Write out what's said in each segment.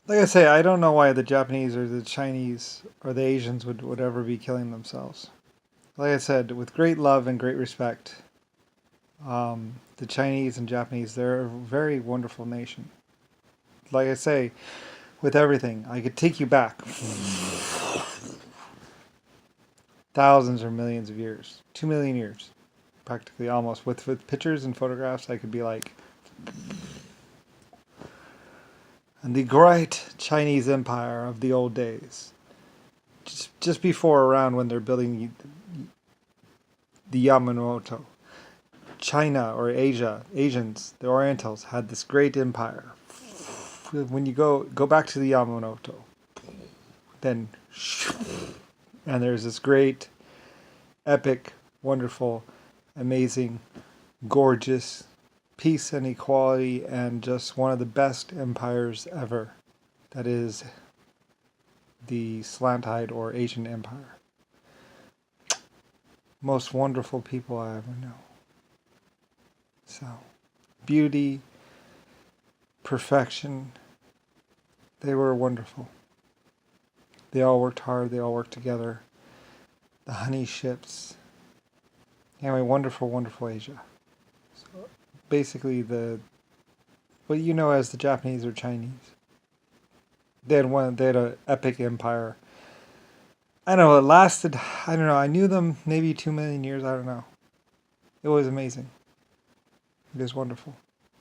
Like I say, I don't know why the Japanese or the Chinese or the Asians would ever be killing themselves. Like I said, with great love and great respect, the Chinese and Japanese, they're a very wonderful nation. Like I say, with everything, I could take you back thousands or millions of years, 2 million years, practically almost. With pictures and photographs, I could be like, and the great Chinese Empire of the old days, just before around when they're building the Yamamoto. China or Asia, Asians, the Orientals had this great empire. When you go back to the Yamamoto, then and there's this great, epic, wonderful, amazing, gorgeous peace and equality and just one of the best empires ever. That is the Slant-eyed or Asian Empire. Most wonderful people I ever know. So, beauty, perfection, they were wonderful. They all worked hard, they all worked together. The honey ships. Anyway, wonderful, wonderful Asia. So basically what you know as the Japanese or Chinese. They had an epic empire. I don't know, it lasted, I don't know, I knew them maybe 2 million years, I don't know. It was amazing. It was wonderful.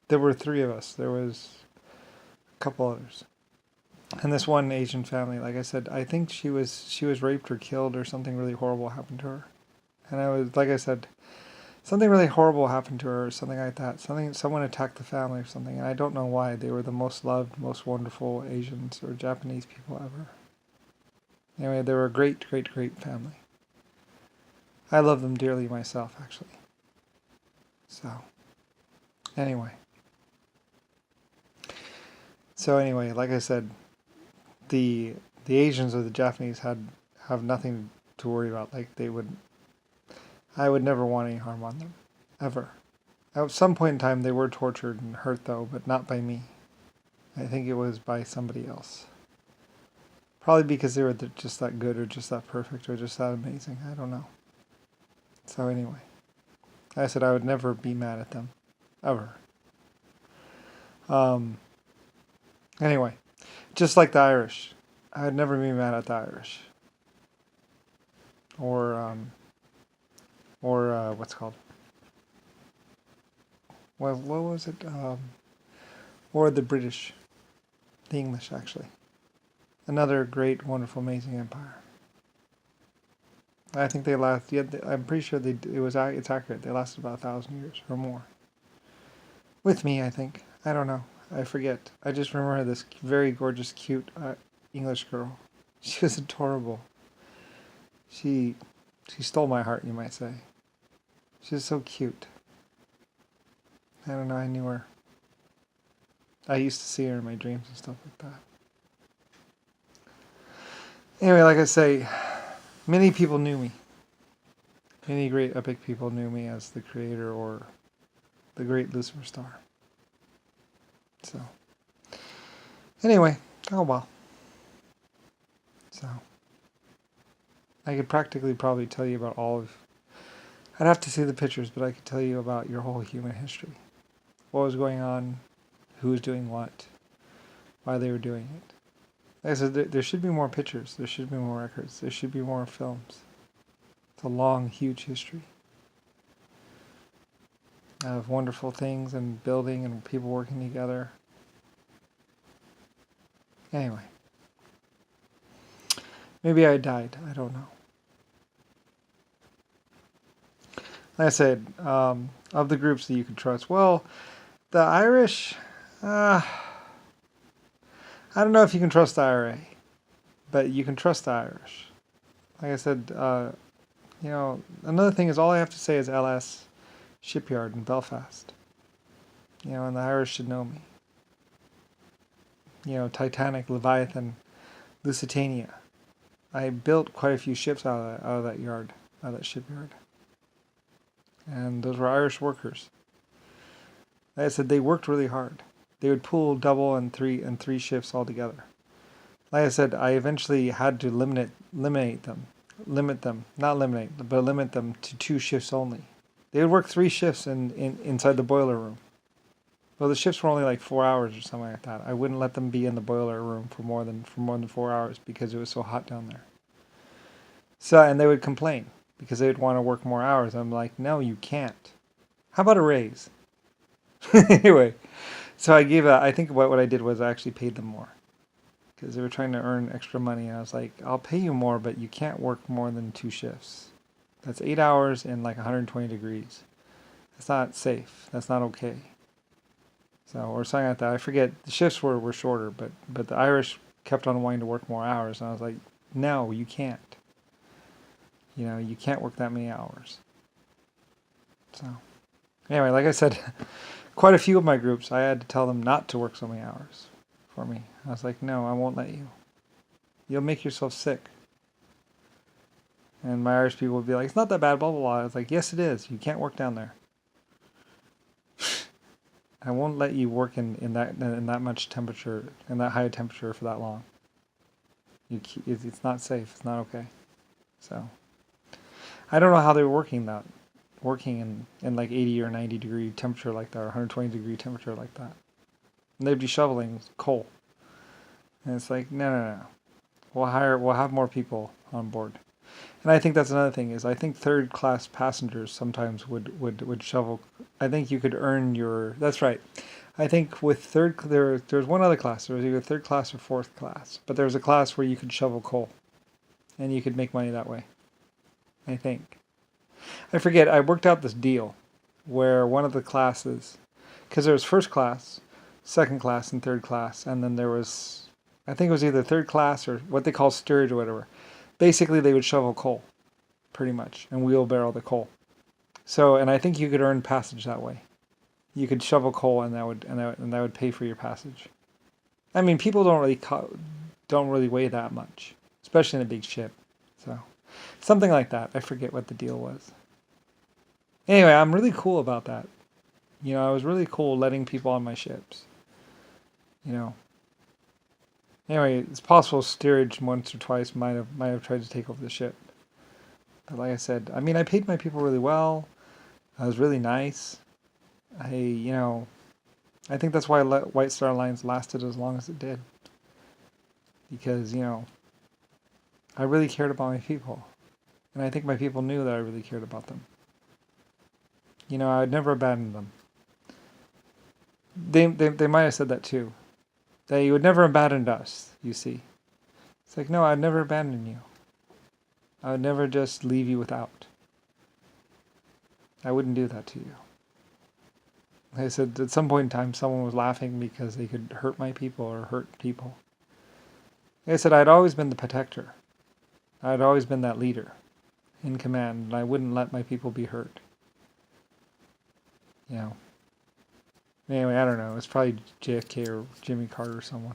There were three of us. There was a couple others. And this one Asian family, like I said, I think she was raped or killed or something really horrible happened to her. And I was, like I said, something really horrible happened to her or something like that. Someone attacked the family or something, and I don't know why. They were the most loved, most wonderful Asians or Japanese people ever. Anyway, they were a great, great, great family. I love them dearly myself, actually. So, anyway. Like I said, the Asians or the Japanese have nothing to worry about. Like I would never want any harm on them, ever. At some point in time, they were tortured and hurt, though, but not by me. I think it was by somebody else. Probably because they were just that good or just that perfect or just that amazing. I don't know. So anyway, like I said I would never be mad at them, ever. Um, anyway, just like the Irish, I would never be mad at the Irish. Or what's it called? What was it? Or the British, the English, actually. Another great, wonderful, amazing empire. I think they last. Yeah, I'm pretty sure it's accurate. They lasted about 1,000 years or more. With me, I think. I don't know. I forget. I just remember this very gorgeous, cute English girl. She was adorable. She stole my heart, you might say. She was so cute. I don't know. I knew her. I used to see her in my dreams and stuff like that. Anyway, like I say, many people knew me. Many great epic people knew me as the creator or the great Lucifer star. So, anyway, oh well. So, I could practically probably tell you about all of. I'd have to see the pictures, but I could tell you about your whole human history. What was going on, who was doing what, why they were doing it. Like I said, there should be more pictures, there should be more records, there should be more films. It's a long, huge history of wonderful things and building and people working together. Anyway. Maybe I died, I don't know. Like I said, of the groups that you can trust, well, the Irish, I don't know if you can trust the IRA, but you can trust the Irish. Like I said, another thing is all I have to say is LS Shipyard in Belfast. And the Irish should know me. Titanic, Leviathan, Lusitania. I built quite a few ships out of that shipyard. And those were Irish workers. Like I said, they worked really hard. They would pool double and three ships all together. Like I said, I eventually had to limit them, not eliminate, but limit them to 2 shifts only. They would work 3 shifts inside the boiler room. Well, the shifts were only like 4 hours or something like that. I wouldn't let them be in the boiler room for more than 4 hours because it was so hot down there. So, and they would complain because they would want to work more hours. I'm like, no, you can't. How about a raise? Anyway, so I think what I did was I actually paid them more because they were trying to earn extra money. And I was like, I'll pay you more, but you can't work more than 2 shifts. That's 8 hours in like 120 degrees. That's not safe. That's not okay. So, or something like that. I forget. The shifts were shorter, but the Irish kept on wanting to work more hours. And I was like, no, you can't. You can't work that many hours. So, anyway, like I said, quite a few of my groups, I had to tell them not to work so many hours for me. I was like, no, I won't let you. You'll make yourself sick. And my Irish people would be like, it's not that bad, blah, blah, blah. I was like, yes, it is. You can't work down there. I won't let you work in that much temperature, in that high temperature for that long. It's not safe. It's not okay. So, I don't know how they were working in like 80 or 90 degree temperature like that, or 120 degree temperature like that. And they'd be shoveling coal. And it's like, no. We'll have more people on board. And I think that's another thing is I think third class passengers sometimes would shovel. I think you could earn that's right. I think with there's one other class. There was either third class or fourth class. But there was a class where you could shovel coal. And you could make money that way. I think. I forget, I worked out this deal where one of the classes, because there was first class, second class, and third class, and then there was, I think it was either third class or what they call steerage or whatever. Basically, they would shovel coal, pretty much, and wheelbarrow the coal. So, and I think you could earn passage that way. You could shovel coal, and that would pay for your passage. I mean, people don't really weigh that much, especially in a big ship. So, something like that. I forget what the deal was. Anyway, I'm really cool about that. I was really cool letting people on my ships. Anyway, it's possible steerage once or twice might have tried to take over the ship. But like I said, I mean, I paid my people really well. I was really nice. I think that's why White Star Alliance lasted as long as it did. Because, I really cared about my people. And I think my people knew that I really cared about them. I'd never abandon them. They might have said that too. They would never abandon us, you see. It's like, no, I'd never abandon you. I would never just leave you without. I wouldn't do that to you. Like I said, at some point in time, someone was laughing because they could hurt my people or hurt people. Like I said, I'd always been the protector. I'd always been that leader in command, and I wouldn't let my people be hurt. Anyway, I don't know. It's probably JFK or Jimmy Carter or someone.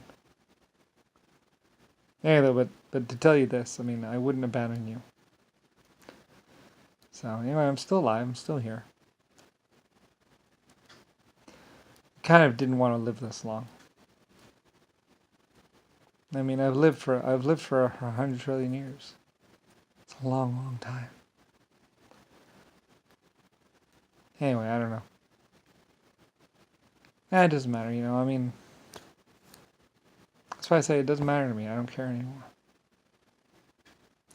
Anyway, but to tell you this, I mean, I wouldn't abandon you. So anyway, I'm still alive. I'm still here. Kind of didn't want to live this long. I mean, I've lived for 100 trillion years. It's a long, long time. Anyway, I don't know. It doesn't matter, I mean, that's why I say it doesn't matter to me. I don't care anymore.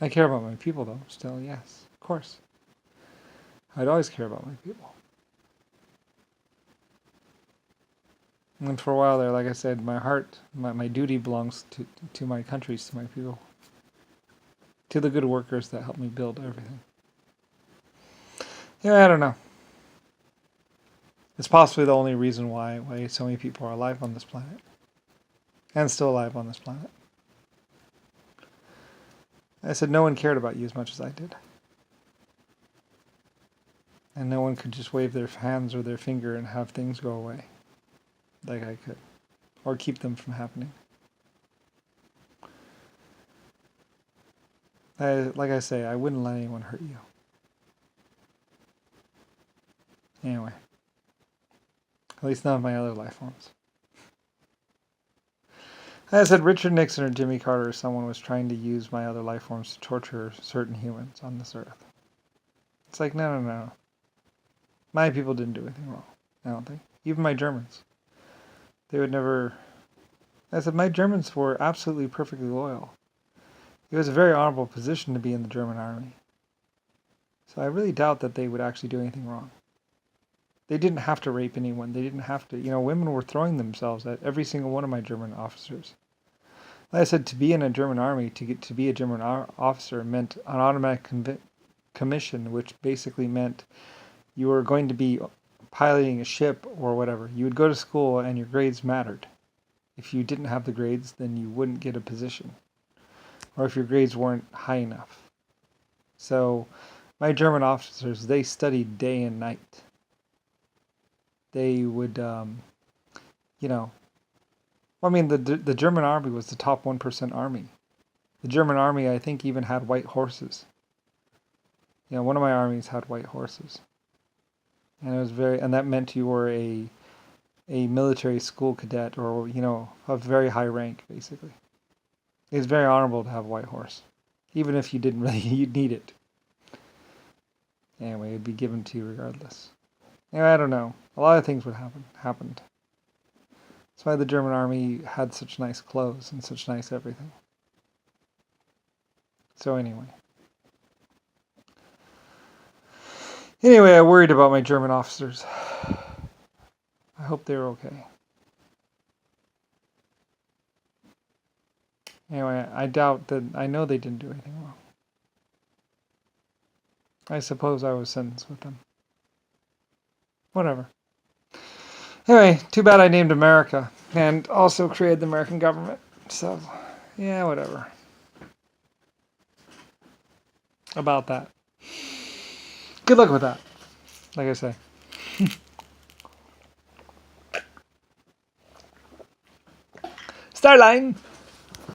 I care about my people, though, still, yes, of course. I'd always care about my people. And for a while there, like I said, my heart, my duty belongs to my countries, to my people. To the good workers that help me build everything. I don't know. It's possibly the only reason why so many people are alive on this planet. And still alive on this planet. I said no one cared about you as much as I did. And no one could just wave their hands or their finger and have things go away. Like I could. Or keep them from happening. Like I say, I wouldn't let anyone hurt you. Anyway. At least none of my other life forms. I said Richard Nixon or Jimmy Carter or someone was trying to use my other life forms to torture certain humans on this earth. It's like, no, no, no. My people didn't do anything wrong, I don't think. Even my Germans. They would never... I said my Germans were absolutely perfectly loyal. It was a very honorable position to be in the German army. So I really doubt that they would actually do anything wrong. They didn't have to rape anyone. They didn't have to... women were throwing themselves at every single one of my German officers. Like I said, to be in a German army, to get to be a German officer meant an automatic commission, which basically meant you were going to be piloting a ship or whatever. You would go to school and your grades mattered. If you didn't have the grades, then you wouldn't get a position. Or if your grades weren't high enough. So my German officers, they studied day and night. They would, the German army was the top 1% army. The German army, I think, even had white horses. One of my armies had white horses. And it was and that meant you were a military school cadet or, of very high rank, basically. It's very honorable to have a white horse. Even if you didn't really, you'd need it. Anyway, it'd be given to you regardless. Anyway, I don't know. A lot of things happened. That's why the German army had such nice clothes and such nice everything. So anyway, I worried about my German officers. I hope they're okay. Anyway, I know they didn't do anything wrong. I suppose I was sentenced with them. Whatever. Anyway, too bad I named America and also created the American government. So, yeah, whatever. About that. Good luck with that, like I say. Starline!